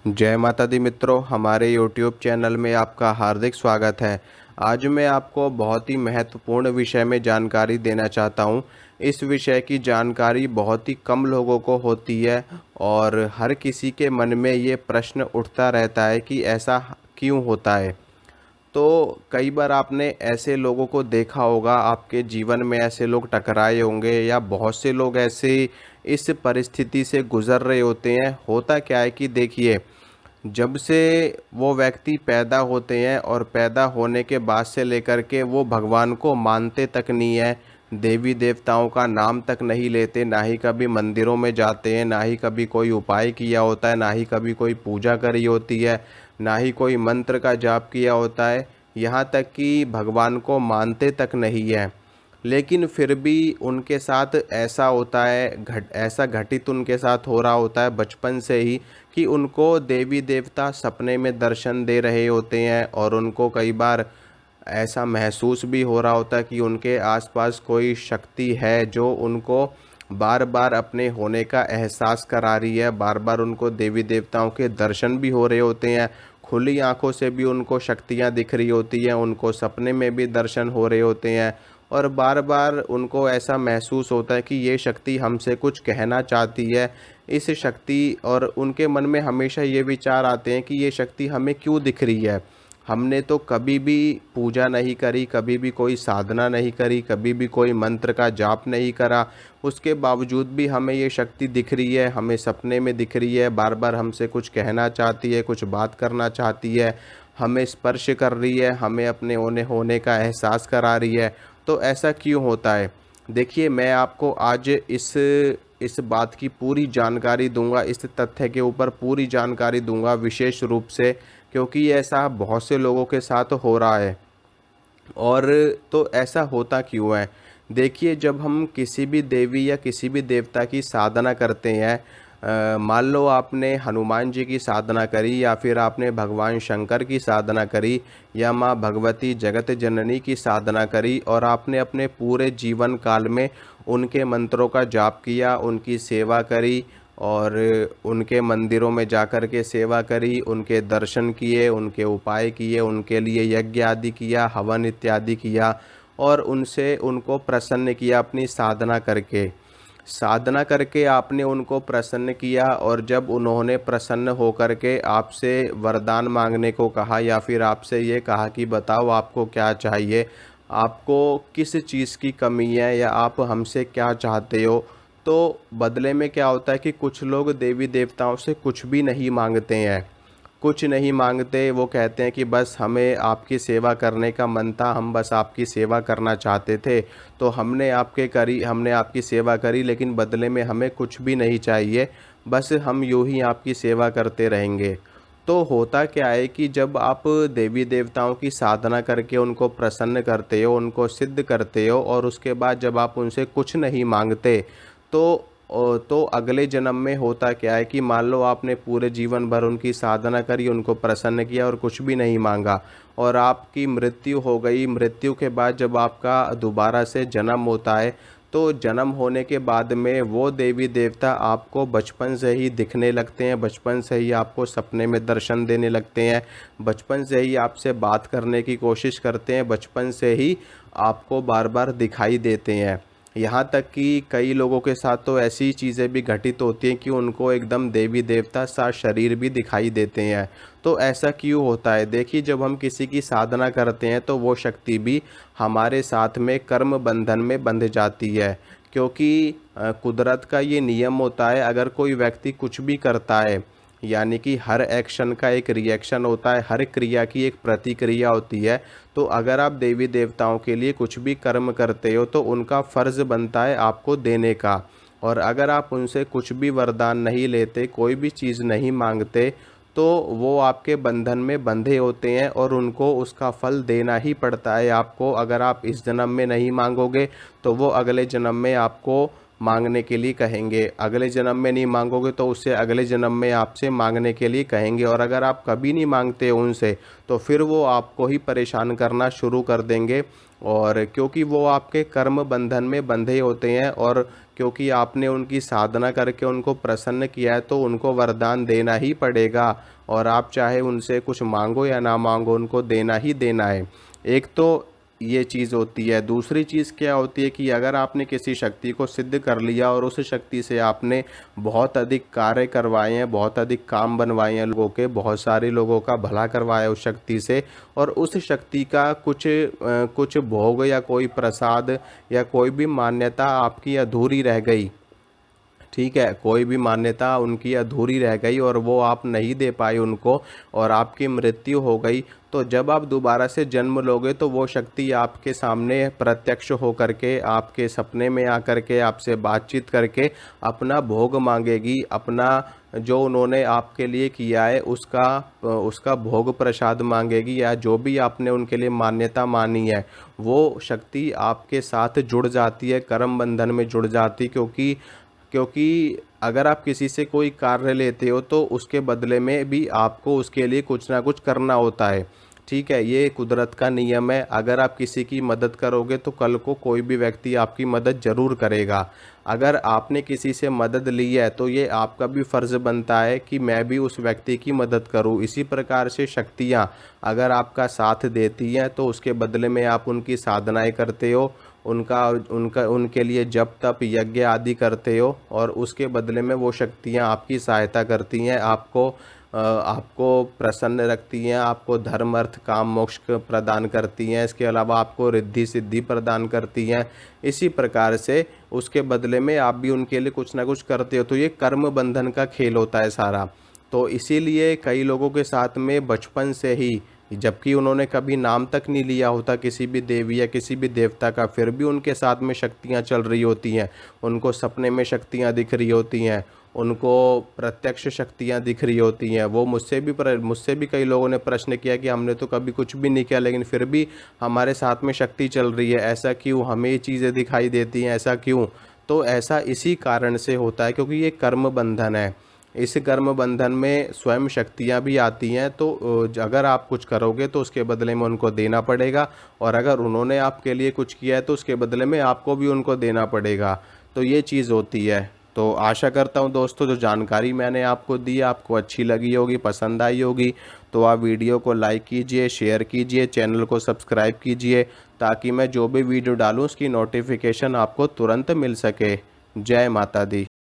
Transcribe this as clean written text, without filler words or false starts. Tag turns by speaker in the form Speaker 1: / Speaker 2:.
Speaker 1: जय माता दी मित्रों, हमारे YouTube चैनल में आपका हार्दिक स्वागत है। आज मैं आपको बहुत ही महत्वपूर्ण विषय में जानकारी देना चाहता हूँ। इस विषय की जानकारी बहुत ही कम लोगों को होती है और हर किसी के मन में ये प्रश्न उठता रहता है कि ऐसा क्यों होता है। तो कई बार आपने ऐसे लोगों को देखा होगा, आपके जीवन में ऐसे लोग टकराए होंगे या बहुत से लोग ऐसे इस परिस्थिति से गुजर रहे होते हैं। होता क्या है कि देखिए, जब से वो व्यक्ति पैदा होते हैं और पैदा होने के बाद से लेकर के वो भगवान को मानते तक नहीं है, देवी देवताओं का नाम तक नहीं लेते, ना ही कभी मंदिरों में जाते हैं, ना ही कभी कोई उपाय किया होता है, ना ही कभी कोई पूजा करी होती है, ना ही कोई मंत्र का जाप किया होता है, यहाँ तक कि भगवान को मानते तक नहीं है। लेकिन फिर भी उनके साथ ऐसा होता है, ऐसा घटित उनके साथ हो रहा होता है बचपन से ही कि उनको देवी देवता सपने में दर्शन दे रहे होते हैं और उनको कई बार ऐसा महसूस भी हो रहा होता है कि उनके आसपास कोई शक्ति है जो उनको बार बार अपने होने का एहसास करा रही है। बार बार उनको देवी देवताओं के दर्शन भी हो रहे होते हैं, खुली आंखों से भी उनको शक्तियां दिख रही होती हैं, उनको सपने में भी दर्शन हो रहे होते हैं और बार बार उनको ऐसा महसूस होता है कि ये शक्ति हमसे कुछ कहना चाहती है। इस शक्ति और उनके मन में हमेशा ये विचार आते हैं कि ये शक्ति हमें क्यों दिख रही है। हमने तो कभी भी पूजा नहीं करी, कभी भी कोई साधना नहीं करी, कभी भी कोई मंत्र का जाप नहीं करा, उसके बावजूद भी हमें ये शक्ति दिख रही है, हमें सपने में दिख रही है, बार बार हमसे कुछ कहना चाहती है, कुछ बात करना चाहती है, हमें स्पर्श कर रही है, हमें अपने होने का एहसास करा रही है। तो ऐसा क्यों होता है? देखिए, मैं आपको आज इस बात की पूरी जानकारी दूंगा, इस तथ्य के ऊपर पूरी जानकारी दूंगा विशेष रूप से, क्योंकि ऐसा बहुत से लोगों के साथ हो रहा है। और तो ऐसा होता क्यों है? देखिए, जब हम किसी भी देवी या किसी भी देवता की साधना करते हैं, मान लो आपने हनुमान जी की साधना करी या फिर आपने भगवान शंकर की साधना करी या माँ भगवती जगत जननी की साधना करी और आपने अपने पूरे जीवन काल में उनके मंत्रों का जाप किया, उनकी सेवा करी और उनके मंदिरों में जाकर के सेवा करी, उनके दर्शन किए, उनके उपाय किए, उनके लिए यज्ञ आदि किया, हवन इत्यादि किया और उनसे उनको प्रसन्न किया अपनी साधना करके। साधना करके आपने उनको प्रसन्न किया और जब उन्होंने प्रसन्न होकर के आपसे वरदान मांगने को कहा या फिर आपसे ये कहा कि बताओ आपको क्या चाहिए, आपको किस चीज़ की कमी है या आप हमसे क्या चाहते हो, तो बदले में क्या होता है कि कुछ लोग देवी देवताओं से कुछ भी नहीं मांगते हैं। कुछ नहीं मांगते, वो कहते हैं कि बस हमें आपकी सेवा करने का मन था, हम बस आपकी सेवा करना चाहते थे, तो हमने आपकी सेवा करी, लेकिन बदले में हमें कुछ भी नहीं चाहिए, बस हम यूं ही आपकी सेवा करते रहेंगे। तो होता क्या है कि जब आप देवी देवताओं की साधना करके उनको प्रसन्न करते हो, उनको सिद्ध करते हो और उसके बाद जब आप उनसे कुछ नहीं मांगते, तो तो अगले जन्म में होता क्या है कि मान लो आपने पूरे जीवन भर उनकी साधना करी, उनको प्रसन्न किया और कुछ भी नहीं मांगा और आपकी मृत्यु हो गई। मृत्यु के बाद जब आपका दोबारा से जन्म होता है, तो जन्म होने के बाद में वो देवी देवता आपको बचपन से ही दिखने लगते हैं, बचपन से ही आपको सपने में दर्शन देने लगते हैं, बचपन से ही आपसे बात करने की कोशिश करते हैं, बचपन से ही आपको बार बार दिखाई देते हैं। यहाँ तक कि कई लोगों के साथ तो ऐसी चीज़ें भी घटित होती हैं कि उनको एकदम देवी देवता सा शरीर भी दिखाई देते हैं। तो ऐसा क्यों होता है? देखिए, जब हम किसी की साधना करते हैं तो वो शक्ति भी हमारे साथ में कर्म बंधन में बंध जाती है, क्योंकि कुदरत का ये नियम होता है, अगर कोई व्यक्ति कुछ भी करता है, यानी कि हर एक्शन का एक रिएक्शन होता है, हर क्रिया की एक प्रतिक्रिया होती है। तो अगर आप देवी देवताओं के लिए कुछ भी कर्म करते हो तो उनका फ़र्ज़ बनता है आपको देने का, और अगर आप उनसे कुछ भी वरदान नहीं लेते, कोई भी चीज़ नहीं मांगते, तो वो आपके बंधन में बंधे होते हैं और उनको उसका फल देना ही पड़ता है आपको। अगर आप इस जन्म में नहीं मांगोगे तो वो अगले जन्म में आपको मांगने के लिए कहेंगे। अगले जन्म में नहीं मांगोगे तो उससे अगले जन्म में आपसे मांगने के लिए कहेंगे, और अगर आप कभी नहीं मांगते उनसे तो फिर वो आपको ही परेशान करना शुरू कर देंगे। और क्योंकि वो आपके कर्म बंधन में बंधे होते हैं, और क्योंकि आपने उनकी साधना करके उनको प्रसन्न किया है, तो उनको वरदान देना ही पड़ेगा। और आप चाहे उनसे कुछ मांगो या ना मांगो, उनको देना ही देना है। एक तो ये चीज़ होती है। दूसरी चीज़ क्या होती है कि अगर आपने किसी शक्ति को सिद्ध कर लिया और उस शक्ति से आपने बहुत अधिक कार्य करवाए हैं, बहुत अधिक काम बनवाए हैं लोगों के, बहुत सारे लोगों का भला करवाया उस शक्ति से, और उस शक्ति का कुछ भोग या कोई प्रसाद या कोई भी मान्यता आपकी अधूरी रह गई, ठीक है, कोई भी मान्यता उनकी अधूरी रह गई और वो आप नहीं दे पाए उनको, और आपकी मृत्यु हो गई, तो जब आप दोबारा से जन्म लोगे तो वो शक्ति आपके सामने प्रत्यक्ष हो करके, आपके सपने में आकर के आपसे बातचीत करके अपना भोग मांगेगी, अपना जो उन्होंने आपके लिए किया है उसका भोग प्रसाद मांगेगी, या जो भी आपने उनके लिए मान्यता मानी है वो शक्ति आपके साथ जुड़ जाती है, कर्म बंधन में जुड़ जाती। क्योंकि अगर आप किसी से कोई कार्य लेते हो तो उसके बदले में भी आपको उसके लिए कुछ ना कुछ करना होता है, ठीक है, ये कुदरत का नियम है। अगर आप किसी की मदद करोगे तो कल को कोई भी व्यक्ति आपकी मदद ज़रूर करेगा। अगर आपने किसी से मदद ली है तो ये आपका भी फ़र्ज़ बनता है कि मैं भी उस व्यक्ति की मदद करूं। इसी प्रकार से शक्तियां अगर आपका साथ देती हैं तो उसके बदले में आप उनकी साधनाएं करते हो, उनका उनका उनके लिए जप तप यज्ञ आदि करते हो, और उसके बदले में वो शक्तियाँ आपकी सहायता करती हैं, आपको प्रसन्न रखती हैं, आपको धर्म अर्थ काम मोक्ष प्रदान करती हैं। इसके अलावा आपको रिद्धि सिद्धि प्रदान करती हैं। इसी प्रकार से उसके बदले में आप भी उनके लिए कुछ ना कुछ करते हो। तो ये कर्म बंधन का खेल होता है सारा। तो इसीलिए कई लोगों के साथ में बचपन से ही, जबकि उन्होंने कभी नाम तक नहीं लिया होता किसी भी देवी या किसी भी देवता का, फिर भी उनके साथ में शक्तियाँ चल रही होती हैं, उनको सपने में शक्तियाँ दिख रही होती हैं, उनको प्रत्यक्ष शक्तियाँ दिख रही होती हैं। वो मुझसे भी कई लोगों ने प्रश्न किया कि हमने तो कभी कुछ भी नहीं किया लेकिन फिर भी हमारे साथ में शक्ति चल रही है, ऐसा क्यों, हमें ये चीज़ें दिखाई देती हैं, ऐसा क्यों? तो ऐसा इसी कारण से होता है क्योंकि ये कर्म बंधन है। इस कर्म बंधन में स्वयं शक्तियाँ भी आती हैं, तो अगर आप कुछ करोगे तो उसके बदले में उनको देना पड़ेगा, और अगर उन्होंने आपके लिए कुछ किया है तो उसके बदले में आपको भी उनको देना पड़ेगा। तो ये चीज़ होती है। तो आशा करता हूँ दोस्तों जो जानकारी मैंने आपको दी आपको अच्छी लगी होगी, पसंद आई होगी। तो आप वीडियो को लाइक कीजिए, शेयर कीजिए, चैनल को सब्सक्राइब कीजिए, ताकि मैं जो भी वीडियो डालूँ उसकी नोटिफिकेशन आपको तुरंत मिल सके। जय माता दी।